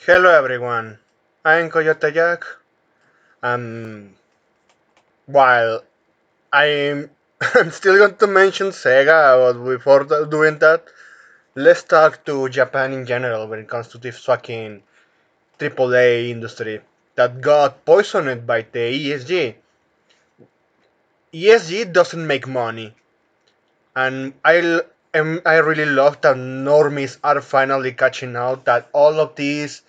Hello everyone, I'm Coyote Jack, and while I'm, I'm still going to mention Sega, but before doing that, let's talk to Japan in general when it comes to this fucking AAA industry that got poisoned by the ESG. ESG doesn't make money, and I really love that normies are finally catching out that all of these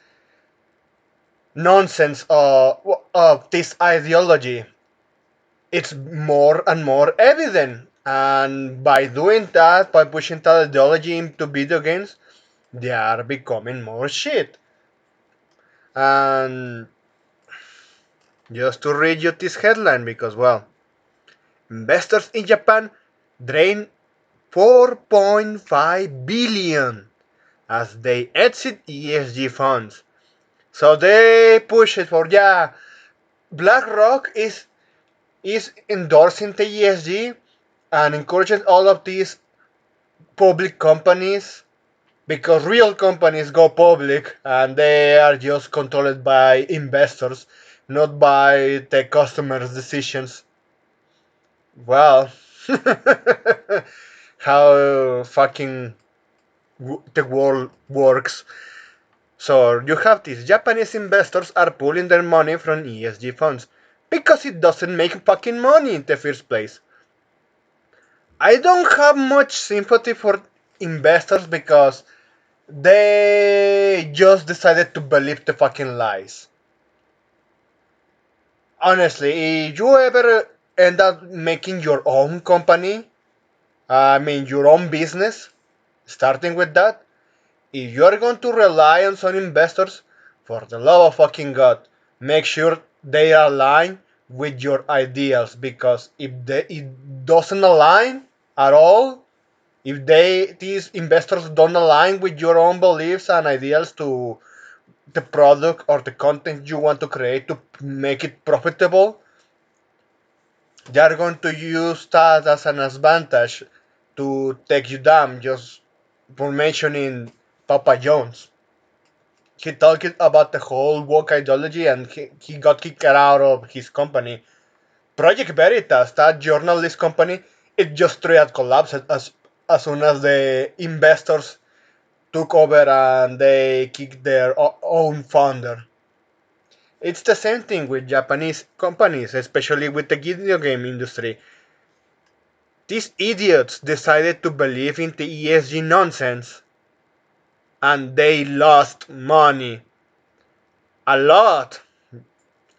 nonsense of this ideology it's more and more evident. And by doing that, by pushing that ideology into video games, they are becoming more shit. And just to read you this headline, because, well, investors in Japan drain 4.5 billion as they exit ESG funds. So they push it for, yeah, BlackRock is endorsing the ESG and encouraging all of these public companies because real companies go public and they are just controlled by investors, not by the customers' decisions. Well, how fucking the world works. So you have these Japanese investors are pulling their money from ESG funds because it doesn't make fucking money in the first place. I don't have much sympathy for investors because they just decided to believe the fucking lies. Honestly, if you ever end up making your own company, I mean your own business, starting with that, if you are going to rely on some investors, for the love of fucking God, make sure they align with your ideals because if it doesn't align at all, if these investors don't align with your own beliefs and ideals to the product or the content you want to create to make it profitable, they are going to use that as an advantage to take you down. Just for mentioning Papa Jones, he talked about the whole woke ideology and he got kicked out of his company. Project Veritas, that journalist company, it just straight out collapsed as soon as the investors took over and they kicked their own founder. It's the same thing with Japanese companies, especially with the video game industry. These idiots decided to believe in the ESG nonsense and they lost money. A lot.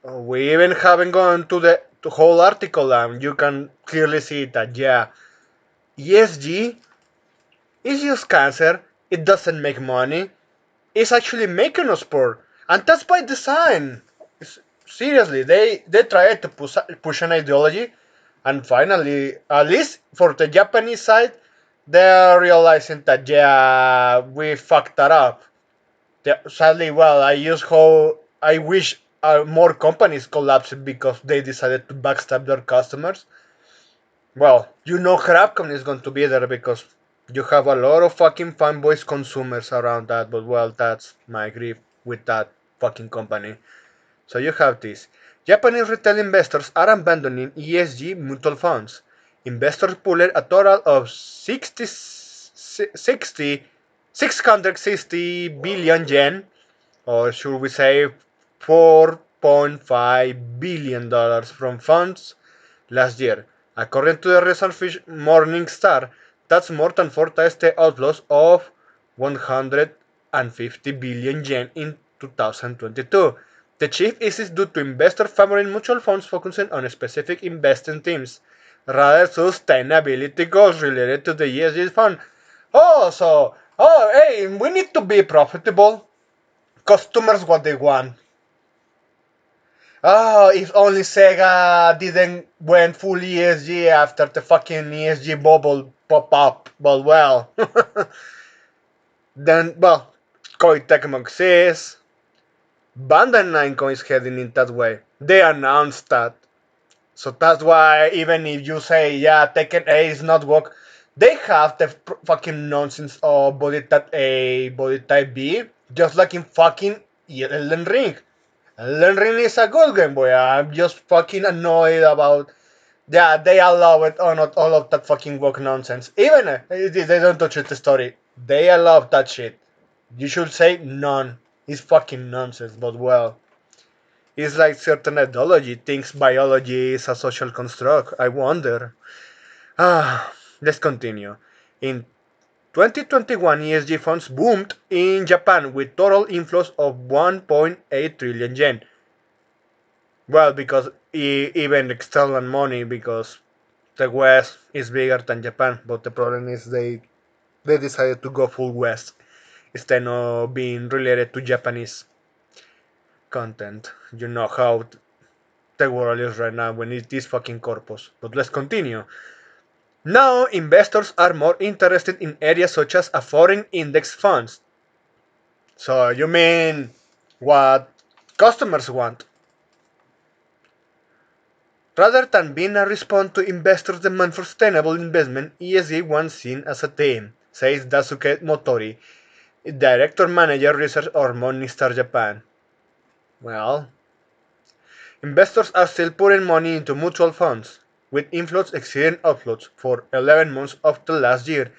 We even haven't gone to the whole article and you can clearly see that, yeah, ESG is just cancer, it doesn't make money, it's actually making us poor. And that's by design. Seriously, they tried to push an ideology, and finally, at least for the Japanese side, they're realizing that yeah, we fucked that up. Sadly, well, I wish more companies collapsed because they decided to backstab their customers. Well, you know Capcom is going to be there because you have a lot of fucking fanboys consumers around that, but well, that's my grief with that fucking company. So you have this. Japanese retail investors are abandoning ESG mutual funds. Investors pulled a total of 660 billion yen, or should we say $4.5 billion from funds last year. According to the recent Fish Morning Star, that's more than four times the outflows of 150 billion yen in 2022. The chief is due to investor favoring mutual funds focusing on specific investing themes, rather sustainability goals related to the ESG fund. Hey, we need to be profitable. Customers what they want. Oh, if only Sega didn't went full ESG after the fucking ESG bubble pop up. But well, then well, Koei Tecmo exists. Bandai Namco is heading in that way. They announced that. So that's why even if you say yeah, Tekken A is not work, they have the fucking nonsense of body type A, body type B, just like in fucking Elden Ring. Elden Ring is a good game, boy. I'm just fucking annoyed about. Yeah, they allow it or not all of that fucking woke nonsense. Even they don't touch the story. They allow that shit. You should say none. It's fucking nonsense, but well. It's like certain ideology thinks biology is a social construct. I wonder. Let's continue. In 2021, ESG funds boomed in Japan with total inflows of 1.8 trillion yen. Well, because even external money, because the West is bigger than Japan, but the problem is they decided to go full West instead of being related to Japanese content. You know how the world is right now when it is fucking corpus. But let's continue. Now, investors are more interested in areas such as a foreign index funds. So, you mean what customers want? Rather than being a response to investors' demand for sustainable investment, ESG once seen as a theme, says Daisuke Motori, Director Manager Research or Morningstar Japan. Well, investors are still putting money into mutual funds, with inflows exceeding outflows for 11 months of the last year.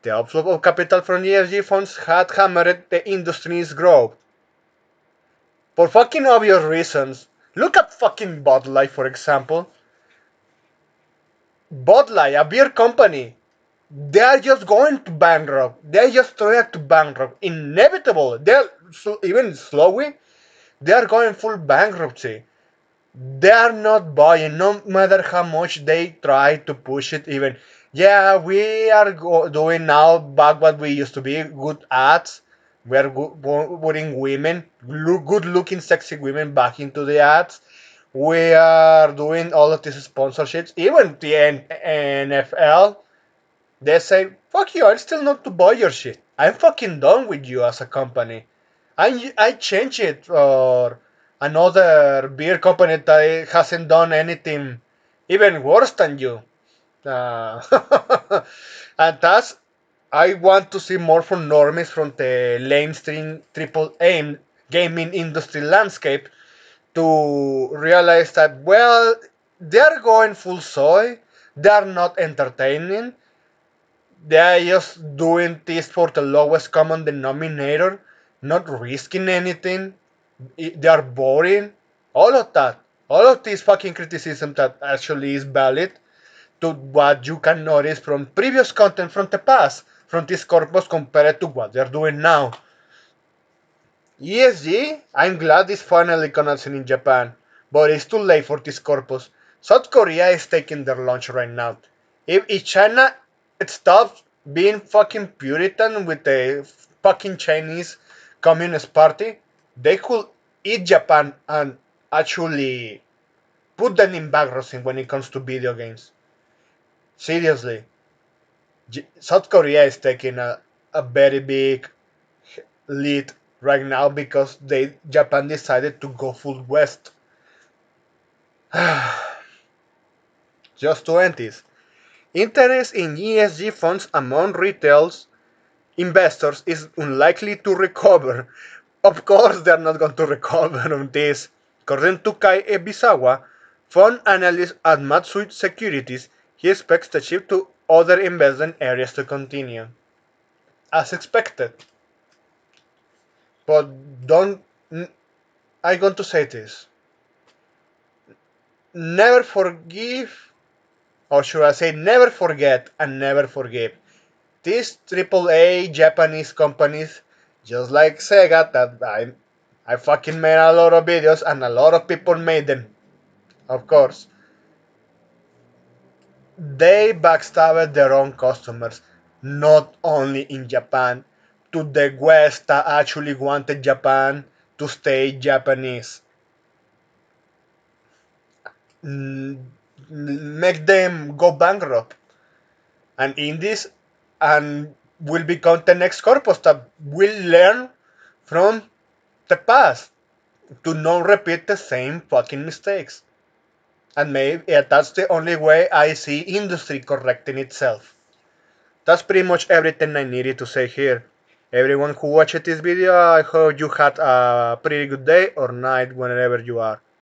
The outflow of capital from ESG funds had hammered the industry's growth. For fucking obvious reasons. Look at fucking Bud Light, for example. Bud Light, a beer company, they are just going to bankrupt. They're just trying to bankrupt. Inevitable. They're even slowly, they are going full bankruptcy. They are not buying, no matter how much they try to push it. Even, yeah, we are doing now back what we used to be, good ads. We are putting women, good looking, sexy women back into the ads. We are doing all of these sponsorships. Even the NFL, they say, fuck you, I'm still not to buy your shit. I'm fucking done with you as a company. I change it for another beer company that hasn't done anything even worse than you. Uh, and that's, I want to see more from normies from the mainstream triple A gaming industry landscape to realize that, well, they're going full soy, they're not entertaining, they are just doing this for the lowest common denominator, not risking anything. They are boring. All of that. All of this fucking criticism that actually is valid to what you can notice from previous content from the past, from this corpus compared to what they're doing now. ESG, I'm glad it's finally commencing in Japan, but it's too late for this corpus. South Korea is taking their lunch right now. If China stops being fucking Puritan with the fucking Chinese Communist Party, they could eat Japan and actually put them in bankruptcy when it comes to video games. Seriously, South Korea is taking a very big lead right now because Japan decided to go full west. Just 20s. Interest in ESG funds among retail investors is unlikely to recover. Of course, they're not going to recover on this. According to Kai Ebisawa, fund analyst at Matsui Securities, he expects the shift to other investment areas to continue. As expected. But don't. I'm going to say this. Never forgive, or should I say, never forget and never forgive. These AAA Japanese companies, just like Sega, that I fucking made a lot of videos and a lot of people made them, of course. They backstabbed their own customers, not only in Japan, to the West that actually wanted Japan to stay Japanese. Make them go bankrupt. And in this, and will become the next corpus that will learn from the past to not repeat the same fucking mistakes. And maybe that's the only way I see industry correcting itself. That's pretty much everything I needed to say here. Everyone who watched this video, I hope you had a pretty good day or night whenever you are.